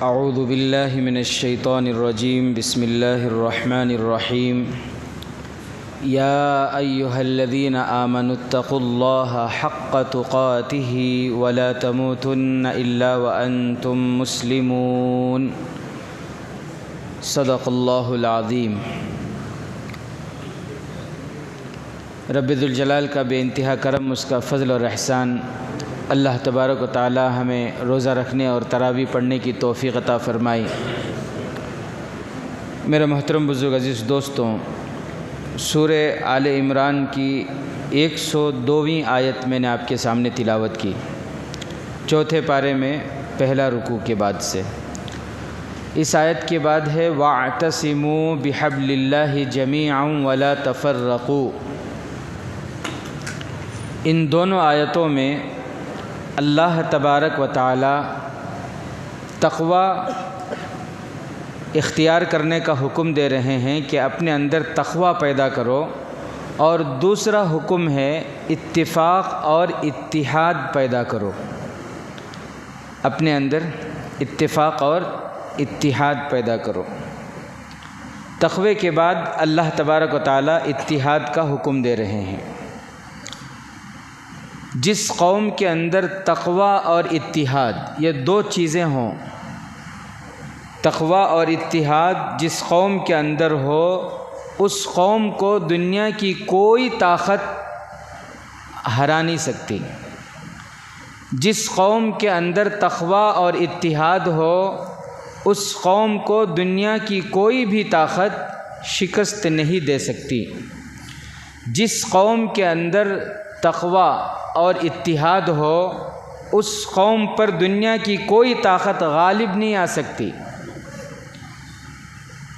اعوذ باللہ من الشیطان الرجیم بسم اللہ الرحمن الرحیم یا ایہا الذین آمنوا اتقوا اللہ حق تقاتہ ولا تموتن الا وانتم مسلمون صدق اللہ العظیم۔ رب ذوالجلال کا بے انتہا کرم، اس کا فضل اور احسان، اللہ تبارک و تعالی ہمیں روزہ رکھنے اور تراویح پڑھنے کی توفیق عطا فرمائی۔ میرے محترم بزرگ عزیز دوستوں، سورہ آل عمران کی 102ویں آیت میں نے آپ کے سامنے تلاوت کی، چوتھے پارے میں پہلا رکوع کے بعد سے۔ اس آیت کے بعد ہے وَاعْتَصِمُوا بِحَبْلِ اللَّهِ جَمِيعًا وَلَا تَفَرَّقُوا۔ ان دونوں آیتوں میں اللہ تبارک و تعالی تقوی اختیار کرنے کا حکم دے رہے ہیں کہ اپنے اندر تقوی پیدا کرو، اور دوسرا حکم ہے اتفاق اور اتحاد پیدا کرو، اپنے اندر اتفاق اور اتحاد پیدا کرو۔ تقوی کے بعد اللہ تبارک و تعالی اتحاد کا حکم دے رہے ہیں۔ جس قوم کے اندر تقوی اور اتحاد، یہ دو چیزیں ہوں، تقوی اور اتحاد جس قوم کے اندر ہو، اس قوم کو دنیا کی کوئی طاقت ہرا نہیں سکتی۔ جس قوم کے اندر تقوی اور اتحاد ہو، اس قوم کو دنیا کی کوئی بھی طاقت شکست نہیں دے سکتی۔ جس قوم کے اندر تقوی اور اتحاد ہو، اس قوم پر دنیا کی کوئی طاقت غالب نہیں آ سکتی۔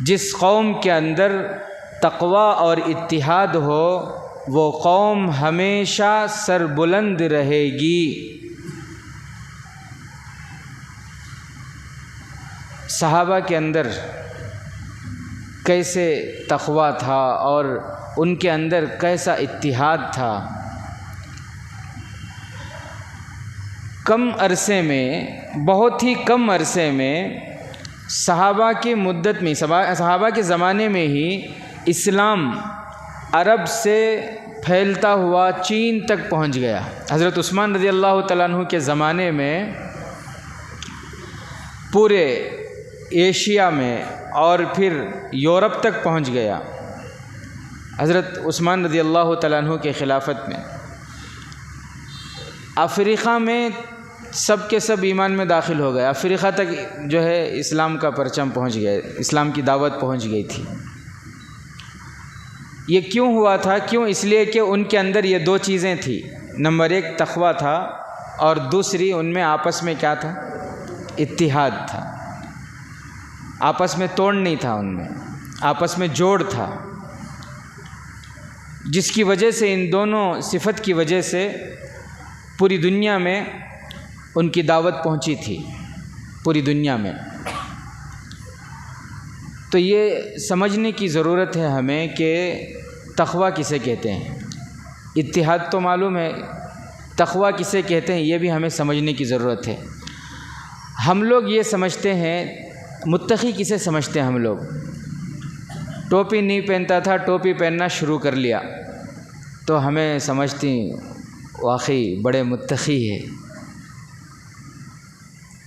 جس قوم کے اندر تقوی اور اتحاد ہو، وہ قوم ہمیشہ سربلند رہے گی۔ صحابہ کے اندر کیسے تقوی تھا اور ان کے اندر کیسا اتحاد تھا۔ کم عرصے میں، بہت ہی کم عرصے میں، صحابہ کی مدت میں، صحابہ کے زمانے میں ہی اسلام عرب سے پھیلتا ہوا چین تک پہنچ گیا۔ حضرت عثمان رضی اللہ تعالیٰ عنہ کے زمانے میں پورے ایشیا میں اور پھر یورپ تک پہنچ گیا۔ حضرت عثمان رضی اللہ تعالیٰ عنہ کے خلافت میں افریقہ میں سب کے سب ایمان میں داخل ہو گئے۔ افریقہ تک جو ہے اسلام کا پرچم پہنچ گیا، اسلام کی دعوت پہنچ گئی تھی۔ یہ کیوں ہوا تھا؟ کیوں؟ اس لیے کہ ان کے اندر یہ دو چیزیں تھیں۔ نمبر ایک تقوی تھا، اور دوسری ان میں آپس میں کیا تھا؟ اتحاد تھا۔ آپس میں توڑ نہیں تھا، ان میں آپس میں جوڑ تھا، جس کی وجہ سے، ان دونوں صفت کی وجہ سے پوری دنیا میں ان کی دعوت پہنچی تھی، پوری دنیا میں۔ تو یہ سمجھنے کی ضرورت ہے ہمیں کہ تقوی کسے کہتے ہیں۔ اتحاد تو معلوم ہے، تقوی کسے کہتے ہیں یہ بھی ہمیں سمجھنے کی ضرورت ہے۔ ہم لوگ یہ سمجھتے ہیں، متقی کسے سمجھتے ہیں ہم لوگ؟ ٹوپی نہیں پہنتا تھا، ٹوپی پہننا شروع کر لیا تو ہمیں سمجھتی واقعی بڑے متقی ہے۔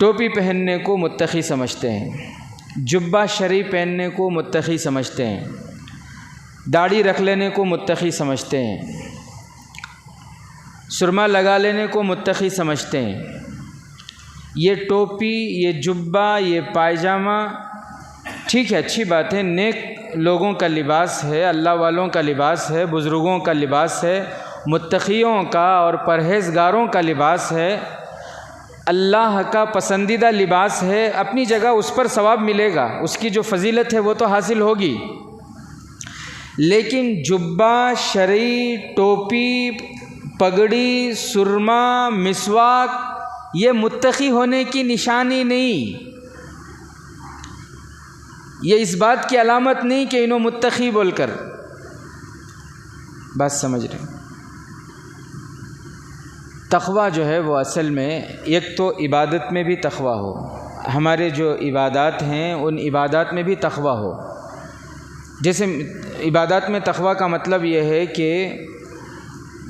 ٹوپی پہننے کو متقی سمجھتے ہیں، جبہ شرعی پہننے کو متقی سمجھتے ہیں، داڑھی رکھ لینے کو متقی سمجھتے ہیں، سرما لگا لینے کو متقی سمجھتے ہیں۔ یہ ٹوپی، یہ جبہ، یہ پائجامہ ٹھیک ہے، اچھی بات ہے، نیک لوگوں کا لباس ہے، اللہ والوں کا لباس ہے، بزرگوں کا لباس ہے، متقیوں کا اور پرہیزگاروں کا لباس ہے، اللہ کا پسندیدہ لباس ہے۔ اپنی جگہ اس پر ثواب ملے گا، اس کی جو فضیلت ہے وہ تو حاصل ہوگی۔ لیکن جبہ شرعی، ٹوپی، پگڑی، سرما، مسواک، یہ متقی ہونے کی نشانی نہیں، یہ اس بات کی علامت نہیں کہ انہوں متقی بول کر۔ بات سمجھ رہے ہیں؟ تقوی جو ہے وہ اصل میں ایک تو عبادت میں بھی تقوی ہو، ہمارے جو عبادات ہیں ان عبادات میں بھی تقویٰ ہو۔ جیسے عبادات میں تقویٰ کا مطلب یہ ہے کہ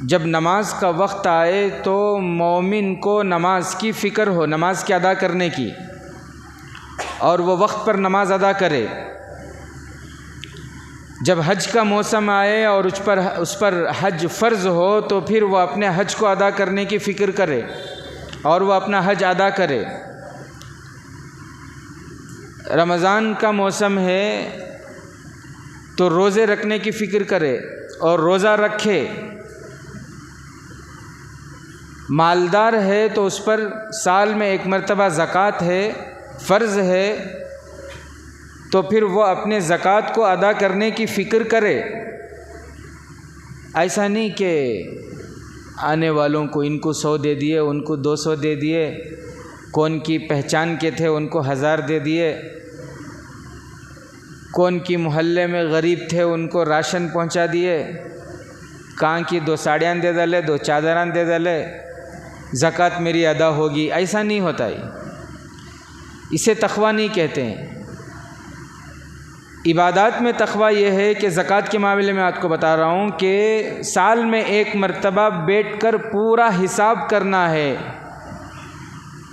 جب نماز کا وقت آئے تو مومن کو نماز کی فکر ہو، نماز کی ادا کرنے کی، اور وہ وقت پر نماز ادا کرے۔ جب حج کا موسم آئے اور اس پر حج فرض ہو تو پھر وہ اپنے حج کو ادا کرنے کی فکر کرے اور وہ اپنا حج ادا کرے۔ رمضان کا موسم ہے تو روزے رکھنے کی فکر کرے اور روزہ رکھے۔ مالدار ہے تو اس پر سال میں ایک مرتبہ زکوٰۃ ہے، فرض ہے، تو پھر وہ اپنے زکوٰۃ کو ادا کرنے کی فکر کرے۔ ایسا نہیں کہ آنے والوں کو ان کو 100 دے دیے، ان کو 200 دے دیے، کون کی پہچان کے تھے ان کو 1000 دے دیے، کون کی محلے میں غریب تھے ان کو راشن پہنچا دیے، کہاں کی 2 ساڑیاں دے ڈالے، 2 چادراں دے ڈالے، زکوٰۃ میری ادا ہوگی۔ ایسا نہیں ہوتا ہے، اسے تقویٰ نہیں کہتے ہیں۔ عبادات میں تقویٰ یہ ہے کہ زکوٰۃ کے معاملے میں آپ کو بتا رہا ہوں کہ سال میں ایک مرتبہ بیٹھ کر پورا حساب کرنا ہے،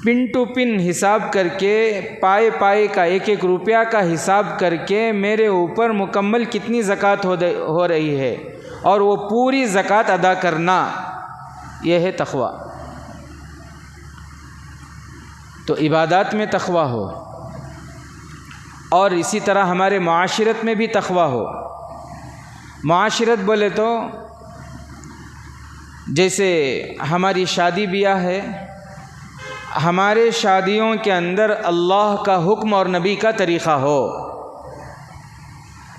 پن ٹو پن حساب کر کے، پائے پائے کا ایک ایک روپیہ کا حساب کر کے میرے اوپر مکمل کتنی زکوٰۃ ہو رہی ہے اور وہ پوری زکوٰۃ ادا کرنا، یہ ہے تقویٰ۔ تو عبادات میں تقویٰ ہو، اور اسی طرح ہمارے معاشرت میں بھی تقویٰ ہو۔ معاشرت بولے تو جیسے ہماری شادی بیاہ ہے، ہمارے شادیوں کے اندر اللہ کا حکم اور نبی کا طریقہ ہو۔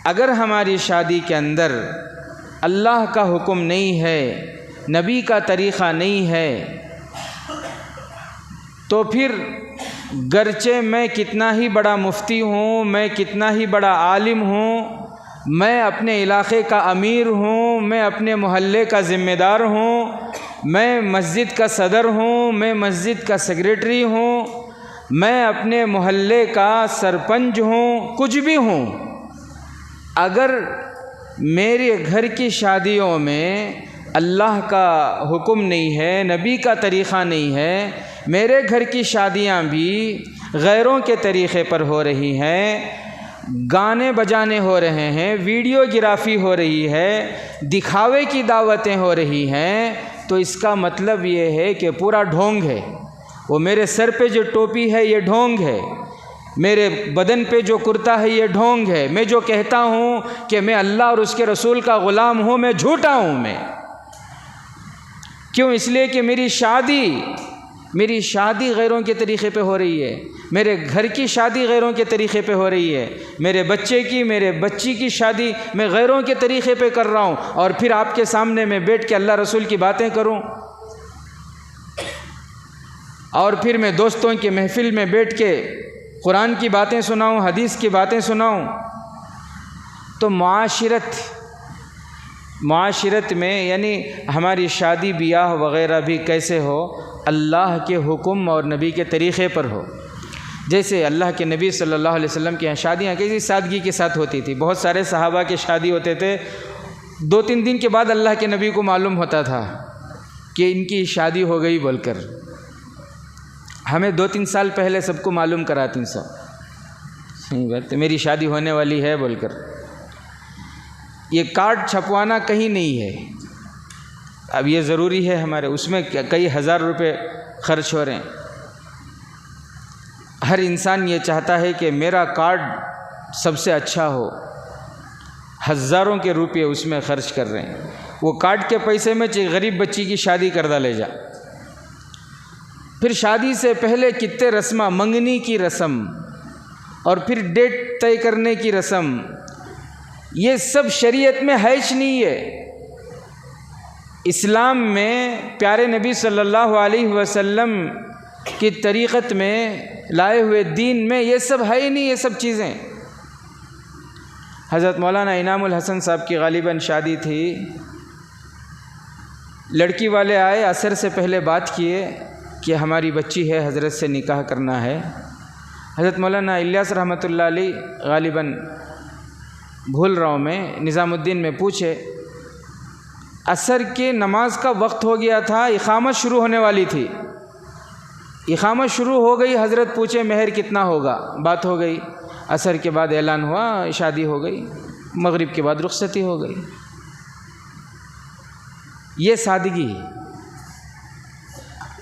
اگر ہماری شادی کے اندر اللہ کا حکم نہیں ہے، نبی کا طریقہ نہیں ہے، تو پھر گرچہ میں کتنا ہی بڑا مفتی ہوں، میں کتنا ہی بڑا عالم ہوں، میں اپنے علاقے کا امیر ہوں، میں اپنے محلے کا ذمہ دار ہوں، میں مسجد کا صدر ہوں، میں مسجد کا سیکریٹری ہوں، میں اپنے محلے کا سرپنچ ہوں، کچھ بھی ہوں، اگر میرے گھر کی شادیوں میں اللہ کا حکم نہیں ہے، نبی کا طریقہ نہیں ہے، میرے گھر کی شادیاں بھی غیروں کے طریقے پر ہو رہی ہیں، گانے بجانے ہو رہے ہیں، ویڈیو گرافی ہو رہی ہے، دکھاوے کی دعوتیں ہو رہی ہیں، تو اس کا مطلب یہ ہے کہ پورا ڈھونگ ہے۔ وہ میرے سر پہ جو ٹوپی ہے یہ ڈھونگ ہے، میرے بدن پہ جو کرتا ہے یہ ڈھونگ ہے، میں جو کہتا ہوں کہ میں اللہ اور اس کے رسول کا غلام ہوں، میں جھوٹا ہوں۔ میں کیوں؟ اس لیے کہ میری شادی غیروں کے طریقے پہ ہو رہی ہے، میرے گھر کی شادی غیروں کے طریقے پہ ہو رہی ہے، میرے بچی کی شادی میں غیروں کے طریقے پہ کر رہا ہوں، اور پھر آپ کے سامنے میں بیٹھ کے اللہ رسول کی باتیں کروں، اور پھر میں دوستوں کی محفل میں بیٹھ کے قرآن کی باتیں سناؤں، حدیث کی باتیں سناؤں۔ تو معاشرت میں یعنی ہماری شادی بیاہ وغیرہ بھی کیسے ہو؟ اللہ کے حکم اور نبی کے طریقے پر ہو۔ جیسے اللہ کے نبی صلی اللہ علیہ وسلم کی شادیاں کیسی سادگی کے ساتھ ہوتی تھی۔ بہت سارے صحابہ کے شادی ہوتے تھے، 2-3 دن کے بعد اللہ کے نبی کو معلوم ہوتا تھا کہ ان کی شادی ہو گئی بول کر۔ ہمیں 2-3 سال پہلے سب کو معلوم کراتی سب، صحیح بات ہے، میری شادی ہونے والی ہے بول کر۔ یہ کارڈ چھپوانا کہیں نہیں ہے، اب یہ ضروری ہے ہمارے، اس میں کئی ہزار روپے خرچ ہو رہے ہیں۔ ہر انسان یہ چاہتا ہے کہ میرا کارڈ سب سے اچھا ہو، ہزاروں کے روپے اس میں خرچ کر رہے ہیں۔ وہ کارڈ کے پیسے میں غریب بچی کی شادی کر ڈالے جا۔ پھر شادی سے پہلے کتنے رسمہ، منگنی کی رسم، اور پھر ڈیٹ طے کرنے کی رسم، یہ سب شریعت میں ہیچ نہیں ہے۔ اسلام میں پیارے نبی صلی اللہ علیہ وسلم کی طریقت میں لائے ہوئے دین میں یہ سب ہے ہی نہیں، یہ سب چیزیں۔ حضرت مولانا انعام الحسن صاحب کی غالباً شادی تھی، لڑکی والے آئے، عصر سے پہلے بات کیے کہ ہماری بچی ہے، حضرت سے نکاح کرنا ہے، حضرت مولانا الیاس رحمۃ اللہ علیہ غالباً بھول رہا ہوں میں، نظام الدین میں پوچھے، عصر کے نماز کا وقت ہو گیا تھا، اقامت شروع ہونے والی تھی، اقامت شروع ہو گئی، حضرت پوچھے مہر کتنا ہوگا، بات ہو گئی، عصر کے بعد اعلان ہوا، شادی ہو گئی، مغرب کے بعد رخصتی ہو گئی۔ یہ سادگی،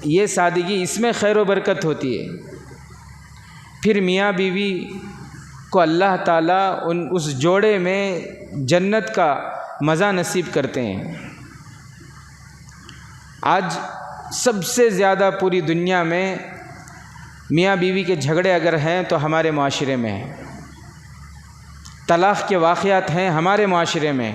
یہ سادگی، اس میں خیر و برکت ہوتی ہے۔ پھر میاں بیوی کو اللہ تعالیٰ اس جوڑے میں جنت کا مزہ نصیب کرتے ہیں۔ آج سب سے زیادہ پوری دنیا میں میاں بیوی کے جھگڑے اگر ہیں تو ہمارے معاشرے میں ہیں، طلاق کے واقعات ہیں ہمارے معاشرے میں،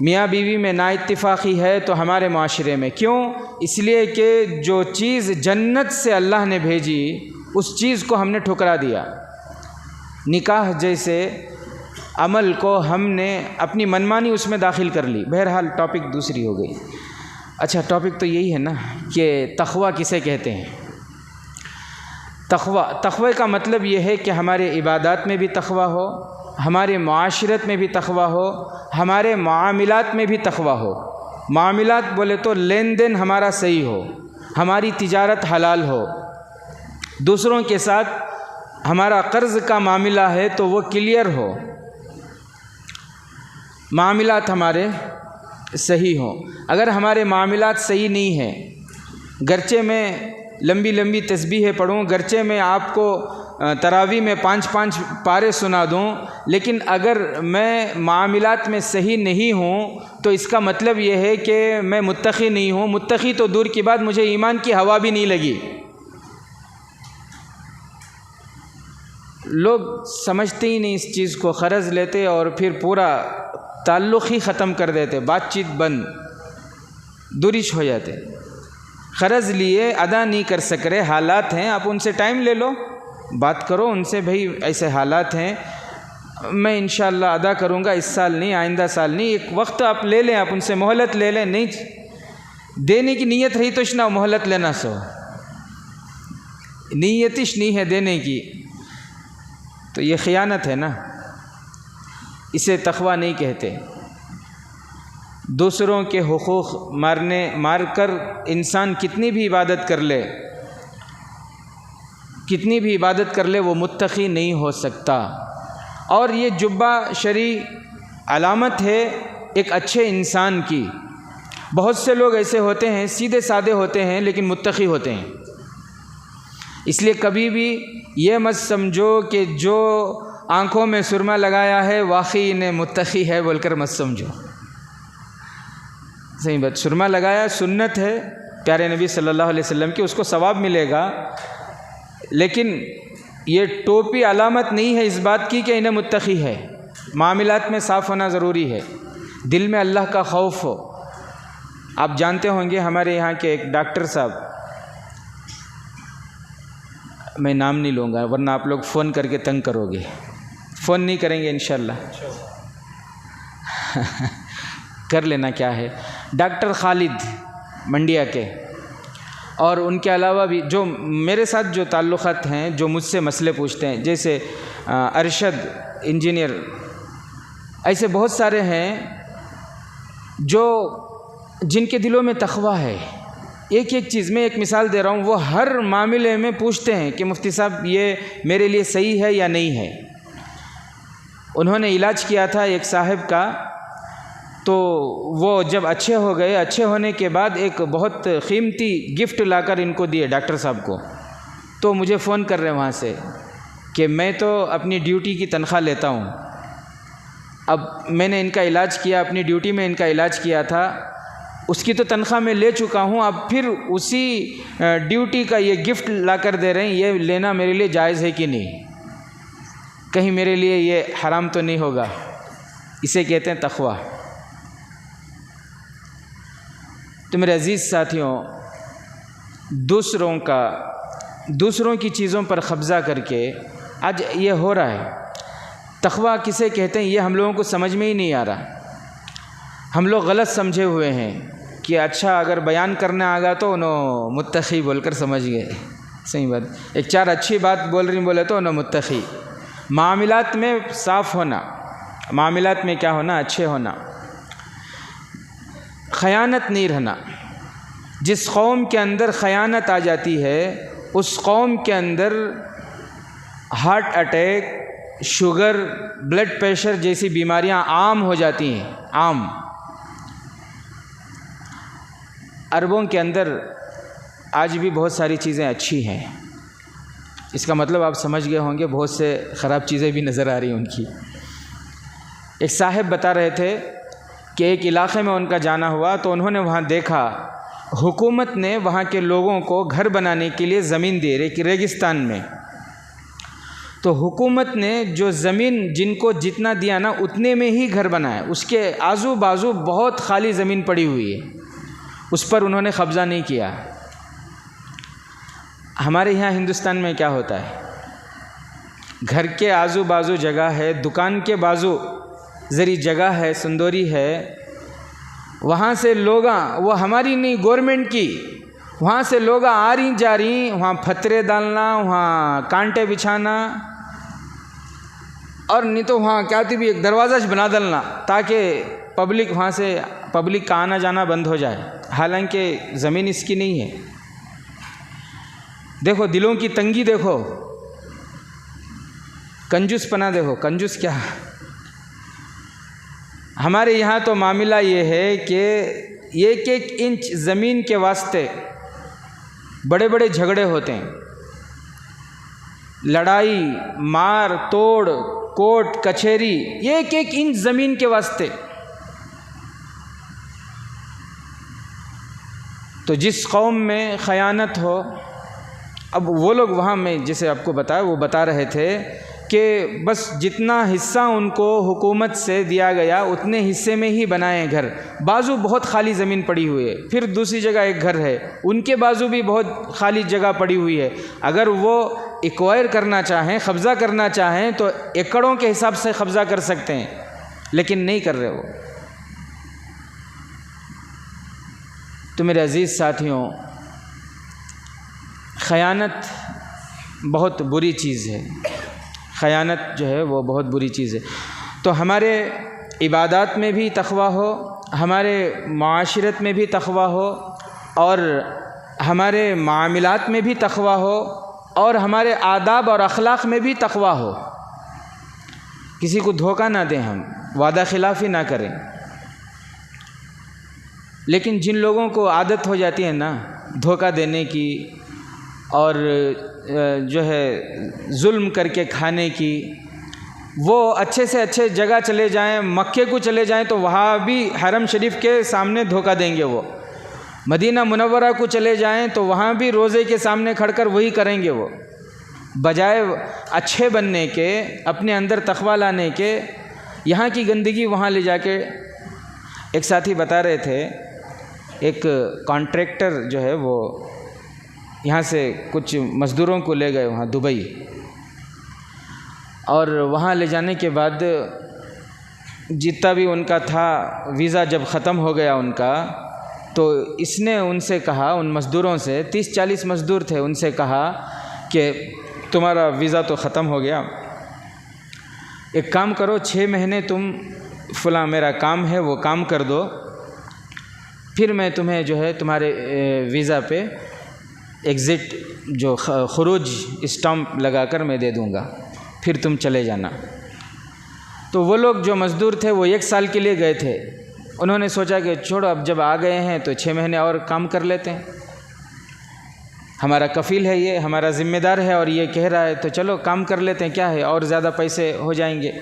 میاں بیوی میں نا اتفاقی ہے تو ہمارے معاشرے میں۔ کیوں؟ اس لیے کہ جو چیز جنت سے اللہ نے بھیجی اس چیز کو ہم نے ٹھکرا دیا۔ نکاح جیسے عمل کو ہم نے اپنی منمانی اس میں داخل کر لی۔ بہرحال ٹاپک دوسری ہو گئی۔ اچھا، ٹاپک تو یہی ہے نا کہ تقویٰ کسے کہتے ہیں۔ تقوی کا مطلب یہ ہے کہ ہمارے عبادات میں بھی تقویٰ ہو، ہمارے معاشرت میں بھی تقویٰ ہو، ہمارے معاملات میں بھی تقویٰ ہو۔ معاملات بولے تو لین دین ہمارا صحیح ہو، ہماری تجارت حلال ہو، دوسروں کے ساتھ ہمارا قرض کا معاملہ ہے تو وہ کلیئر ہو، معاملات ہمارے صحیح ہوں۔ اگر ہمارے معاملات صحیح نہیں ہیں، گرچہ میں لمبی لمبی تسبیحیں پڑھوں، گرچہ میں آپ کو تراویح میں 5 پارے سنا دوں، لیکن اگر میں معاملات میں صحیح نہیں ہوں تو اس کا مطلب یہ ہے کہ میں متقی نہیں ہوں۔ متقی تو دور کی بات، مجھے ایمان کی ہوا بھی نہیں لگی۔ لوگ سمجھتے ہی نہیں اس چیز کو، قرض لیتے اور پھر پورا تعلق ہی ختم کر دیتے، بات چیت بند، دورش ہو جاتے۔ قرض لیے ادا نہیں کر سک رہے، حالات ہیں، آپ ان سے ٹائم لے لو، بات کرو ان سے، بھائی ایسے حالات ہیں، میں انشاءاللہ ادا کروں گا، اس سال نہیں، آئندہ سال نہیں، ایک وقت آپ لے لیں، آپ ان سے مہلت لے لیں۔ نہیں دینے کی نیت رہی توش نہ مہلت لینا، سو نیتش نہیں ہے دینے کی تو یہ خیانت ہے نا، اسے تقویٰ نہیں کہتے۔ دوسروں کے حقوق مار کر انسان کتنی بھی عبادت کر لے، کتنی بھی عبادت کر لے، وہ متقی نہیں ہو سکتا۔ اور یہ جبہ شرعی علامت ہے ایک اچھے انسان کی۔ بہت سے لوگ ایسے ہوتے ہیں، سیدھے سادے ہوتے ہیں لیکن متقی ہوتے ہیں۔ اس لیے کبھی بھی یہ مت سمجھو کہ جو آنکھوں میں سرما لگایا ہے واقعی انہیں متقی ہے بول کر مت سمجھو۔ صحیح بات، سرما لگایا سنت ہے پیارے نبی صلی اللہ علیہ وسلم کی، اس کو ثواب ملے گا، لیکن یہ ٹوپی علامت نہیں ہے اس بات کی کہ انہیں متقی ہے۔ معاملات میں صاف ہونا ضروری ہے، دل میں اللہ کا خوف ہو۔ آپ جانتے ہوں گے ہمارے یہاں کے ایک ڈاکٹر صاحب، میں نام نہیں لوں گا ورنہ آپ لوگ فون کر کے تنگ کرو گے، فون نہیں کریں گے انشاءاللہ کر لینا کیا ہے، ڈاکٹر خالد منڈیا کے، اور ان کے علاوہ بھی جو میرے ساتھ جو تعلقات ہیں، جو مجھ سے مسئلے پوچھتے ہیں، جیسے ارشد انجینئر، ایسے بہت سارے ہیں جو جن کے دلوں میں تقویٰ ہے۔ ایک ایک چیز میں ایک مثال دے رہا ہوں، وہ ہر معاملے میں پوچھتے ہیں کہ مفتی صاحب یہ میرے لیے صحیح ہے یا نہیں ہے۔ انہوں نے علاج کیا تھا ایک صاحب کا، تو وہ جب اچھے ہو گئے، اچھے ہونے کے بعد ایک بہت قیمتی گفٹ لا کر ان کو دیے ڈاکٹر صاحب کو، تو مجھے فون کر رہے ہیں وہاں سے کہ میں تو اپنی ڈیوٹی کی تنخواہ لیتا ہوں، اب میں نے ان کا علاج کیا، اپنی ڈیوٹی میں ان کا علاج کیا تھا، اس کی تو تنخواہ میں لے چکا ہوں، اب پھر اسی ڈیوٹی کا یہ گفٹ لا کر دے رہے ہیں، یہ لینا میرے لیے جائز ہے کہ نہیں؟ کہیں میرے لیے یہ حرام تو نہیں ہوگا؟ اسے کہتے ہیں تقویٰ۔ تو میرے عزیز ساتھیوں، دوسروں کی چیزوں پر قبضہ کر کے آج یہ ہو رہا ہے۔ تقویٰ کسے کہتے ہیں یہ ہم لوگوں کو سمجھ میں ہی نہیں آ رہا۔ ہم لوگ غلط سمجھے ہوئے ہیں کہ اچھا اگر بیان کرنے آ گا تو انہوں متقی بول کر سمجھ گئے، صحیح بات. ایک 4 اچھی بات بول رہی بولے تو نہ متقی. معاملات میں صاف ہونا، معاملات میں کیا ہونا؟ اچھے ہونا، خیانت نہیں رہنا. جس قوم کے اندر خیانت آ جاتی ہے اس قوم کے اندر heart attack, sugar, blood pressure جیسی بیماریاں عام ہو جاتی ہیں. عام. عربوں کے اندر آج بھی بہت ساری چیزیں اچھی ہیں. اس کا مطلب آپ سمجھ گئے ہوں گے بہت سے خراب چیزیں بھی نظر آ رہی ہیں ان کی. ایک صاحب بتا رہے تھے کہ ایک علاقے میں ان کا جانا ہوا تو انہوں نے وہاں دیکھا حکومت نے وہاں کے لوگوں کو گھر بنانے کے لیے زمین دی ریگستان میں. تو حکومت نے جو زمین جن کو جتنا دیا نا اتنے میں ہی گھر بنایا. اس کے آزو بازو بہت خالی زمین پڑی ہوئی ہے، اس پر انہوں نے قبضہ نہیں کیا. ہمارے یہاں ہندوستان میں کیا ہوتا ہے؟ گھر کے آزو بازو جگہ ہے، دکان کے بازو ذری جگہ ہے، سندوری ہے، وہاں سے لوگاں، وہ ہماری نہیں گورنمنٹ کی، وہاں سے لوگاں آ رہی جا رہی، وہاں پتھرے ڈالنا، وہاں کانٹے بچھانا، اور نہیں تو وہاں کیا تھی بھی ایک دروازہ بنا ڈالنا تاکہ پبلک وہاں سے پبلک کا آنا جانا بند ہو جائے. حالانکہ زمین اس کی نہیں ہے. دیکھو دلوں کی تنگی، دیکھو کنجوس پنا، دیکھو کنجوس کیا. ہمارے یہاں تو معاملہ یہ ہے کہ 1 انچ زمین کے واسطے بڑے بڑے جھگڑے ہوتے ہیں، لڑائی مار توڑ، کورٹ کچہری، 1 انچ زمین کے واسطے. تو جس قوم میں خیانت ہو، اب وہ لوگ وہاں میں جیسے آپ کو بتایا، وہ بتا رہے تھے کہ بس جتنا حصہ ان کو حکومت سے دیا گیا اتنے حصے میں ہی بنائے گھر. بازو بہت خالی زمین پڑی ہوئی ہے، پھر دوسری جگہ ایک گھر ہے، ان کے بازو بھی بہت خالی جگہ پڑی ہوئی ہے. اگر وہ ایکوائر کرنا چاہیں، قبضہ کرنا چاہیں تو ایکڑوں کے حساب سے قبضہ کر سکتے ہیں، لیکن نہیں کر رہے وہ. تو میرے عزیز ساتھیوں، خیانت بہت بری چیز ہے. خیانت جو ہے وہ بہت بری چیز ہے. تو ہمارے عبادات میں بھی تقویٰ ہو، ہمارے معاشرت میں بھی تقویٰ ہو، اور ہمارے معاملات میں بھی تقویٰ ہو، اور ہمارے آداب اور اخلاق میں بھی تقویٰ ہو. کسی کو دھوکہ نہ دیں، ہم وعدہ خلافی نہ کریں. لیکن جن لوگوں کو عادت ہو جاتی ہے نا دھوکہ دینے کی، اور جو ہے ظلم کر کے کھانے کی، وہ اچھے سے اچھے جگہ چلے جائیں، مکے کو چلے جائیں تو وہاں بھی حرم شریف کے سامنے دھوکہ دیں گے. وہ مدینہ منورہ کو چلے جائیں تو وہاں بھی روزے کے سامنے کھڑ کر وہی کریں گے. وہ بجائے اچھے بننے کے، اپنے اندر تقویٰ لانے کے، یہاں کی گندگی وہاں لے جا کے. ایک ساتھی بتا رہے تھے ایک کانٹریکٹر جو ہے وہ یہاں سے کچھ مزدوروں کو لے گئے وہاں دبئی، اور وہاں لے جانے کے بعد جتنا بھی ان کا تھا ویزا جب ختم ہو گیا ان کا، تو اس نے ان سے کہا، ان مزدوروں سے 30-40 مزدور تھے، ان سے کہا کہ تمہارا ویزا تو ختم ہو گیا، ایک کام کرو 6 مہینے تم فلاں میرا کام ہے وہ کام کر دو، پھر میں تمہیں جو ہے تمہارے ویزا پہ ایگزٹ جو خروج اسٹامپ لگا کر میں دے دوں گا، پھر تم چلے جانا. تو وہ لوگ جو مزدور تھے وہ 1 سال کے لیے گئے تھے. انہوں نے سوچا کہ چھوڑو اب جب آ گئے ہیں تو 6 مہینے اور کام کر لیتے ہیں، ہمارا کفیل ہے، یہ ہمارا ذمہ دار ہے اور یہ کہہ رہا ہے تو چلو کام کر لیتے ہیں، کیا ہے اور زیادہ پیسے ہو جائیں گے.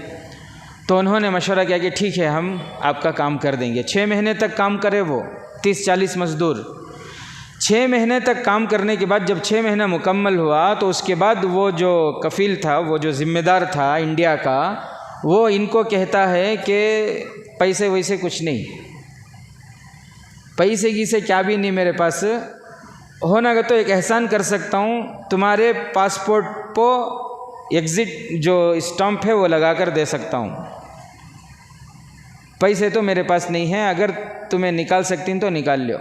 تو انہوں نے مشورہ کیا کہ ٹھیک ہے ہم آپ کا کام کر دیں گے. 6 مہینے تک کام کرے وہ 30-40 مزدور. 6 مہینے تک کام کرنے کے بعد جب 6 مہینہ مکمل ہوا تو اس کے بعد وہ جو کفیل تھا، وہ جو ذمہ دار تھا انڈیا کا، وہ ان کو کہتا ہے کہ پیسے ویسے کچھ نہیں، پیسے کی سے کیا بھی نہیں میرے پاس، ہونا کہ تو ایک احسان کر سکتا ہوں، تمہارے پاسپورٹ کو ایگزٹ جو اسٹامپ ہے وہ لگا کر دے سکتا ہوں، پیسے تو میرے پاس نہیں ہیں، اگر تمہیں نکال سکتی ہیں تو نکال لو.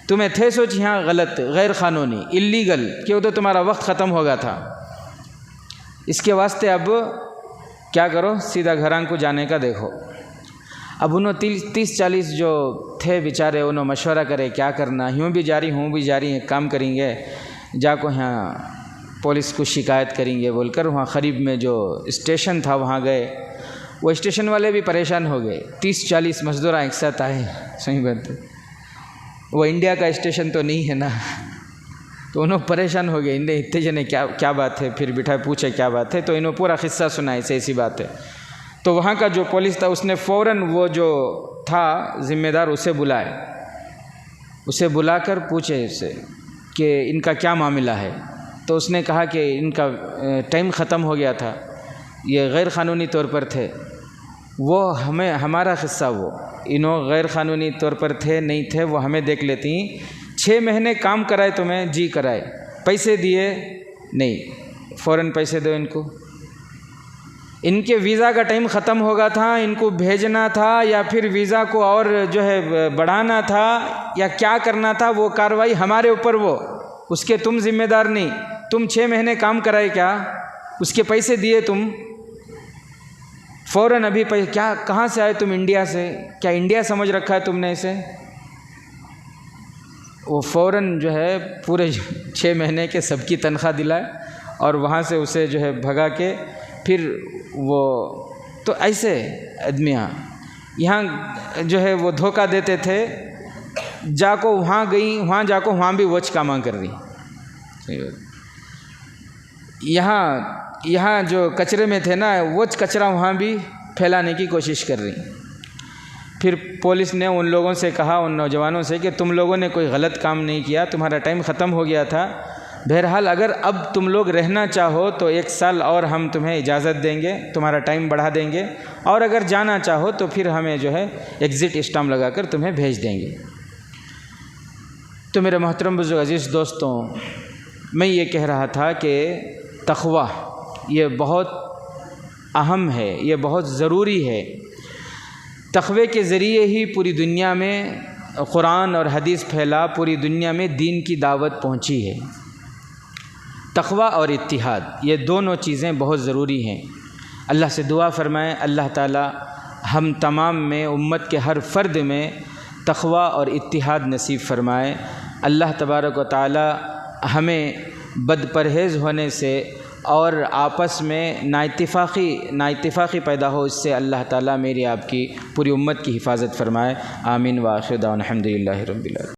تمہیں تھے سوچ یہاں غلط غیر قانونی اللیگل کہ وہ تو تمہارا وقت ختم ہو گیا تھا، اس کے واسطے اب کیا کرو سیدھا گھران کو جانے کا دیکھو۔ اب انہوں 30-40 جو تھے بیچارے انہوں مشورہ کرے کیا کرنا، ہوں بھی جاری ہیں کام کریں گے، جا کو یہاں پولیس کو شکایت کریں گے بول کر وہاں قریب میں جو اسٹیشن تھا وہاں گئے۔ وہ اسٹیشن والے بھی پریشان ہو گئے، 30-40 مزدور ایک ساتھ آئے، صحیح بات ہے، وہ انڈیا کا اسٹیشن تو نہیں ہے نا، تو انہوں پریشان ہو گئے، انہیں اتنے جنے کیا بات ہے، پھر بٹھائے پوچھے کیا بات ہے، تو انہوں پورا قصہ سنا ایسی بات ہے۔ تو وہاں کا جو پولیس تھا اس نے فوراً وہ جو تھا ذمہ دار اسے بلا کر پوچھے اسے کہ ان کا کیا معاملہ ہے، تو اس نے کہا کہ ان کا ٹائم ختم ہو گیا تھا، یہ غیر قانونی طور پر تھے، وہ ہمارا قصہ وہ انہوں غیر قانونی طور پر تھے نہیں تھے وہ ہمیں دیکھ لیتی، 6 مہینے کام کرائے تمہیں، جی کرائے، پیسے دیے نہیں، فوراً پیسے دو ان کو، ان کے ویزا کا ٹائم ختم ہو گیا تھا، ان کو بھیجنا تھا یا پھر ویزا کو اور جو ہے بڑھانا تھا یا کیا کرنا تھا، وہ کارروائی ہمارے اوپر، وہ اس کے تم ذمہ دار نہیں، تم 6 مہینے کام کرائے کیا، اس کے پیسے دیے تم، فوراً ابھی کیا کہاں سے آئے تم، انڈیا سے، کیا انڈیا سمجھ رکھا ہے تم نے اسے، وہ فوراً جو ہے پورے 6 مہینے کے سب کی تنخواہ دلائے اور وہاں سے اسے جو ہے بھگا کے پھر وہ تو ایسے آدمیاں یہاں جو ہے وہ دھوکہ دیتے تھے، جا کو وہاں گئی، وہاں بھی وچ کاما کر رہی، یہاں جو کچرے میں تھے نا وچ کچرا وہاں بھی پھیلانے کی کوشش کر رہی۔ پھر پولیس نے ان لوگوں سے کہا، ان نوجوانوں سے کہ تم لوگوں نے کوئی غلط کام نہیں کیا، تمہارا ٹائم ختم ہو گیا تھا، بہرحال اگر اب تم لوگ رہنا چاہو تو 1 سال اور ہم تمہیں اجازت دیں گے، تمہارا ٹائم بڑھا دیں گے، اور اگر جانا چاہو تو پھر ہمیں جو ہے ایگزٹ اسٹامپ لگا کر تمہیں بھیج دیں گے۔ تو میرے محترم بزرگ عزیز دوستوں، میں یہ کہہ رہا تھا کہ تقوی یہ بہت اہم ہے، یہ بہت ضروری ہے، تقوی کے ذریعے ہی پوری دنیا میں قرآن اور حدیث پھیلا، پوری دنیا میں دین کی دعوت پہنچی ہے۔ تقوی اور اتحاد یہ دونوں چیزیں بہت ضروری ہیں۔ اللہ سے دعا فرمائیں اللہ تعالی ہم تمام میں، امت کے ہر فرد میں تقوی اور اتحاد نصیب فرمائے۔ اللہ تبارک و تعالی ہمیں بد پرہیز ہونے سے اور آپس میں نااتفاقی پیدا ہو، اس سے اللہ تعالی میری آپ کی پوری امت کی حفاظت فرمائے۔ آمین وآخر دعوانا الحمد للہ رب العالمین۔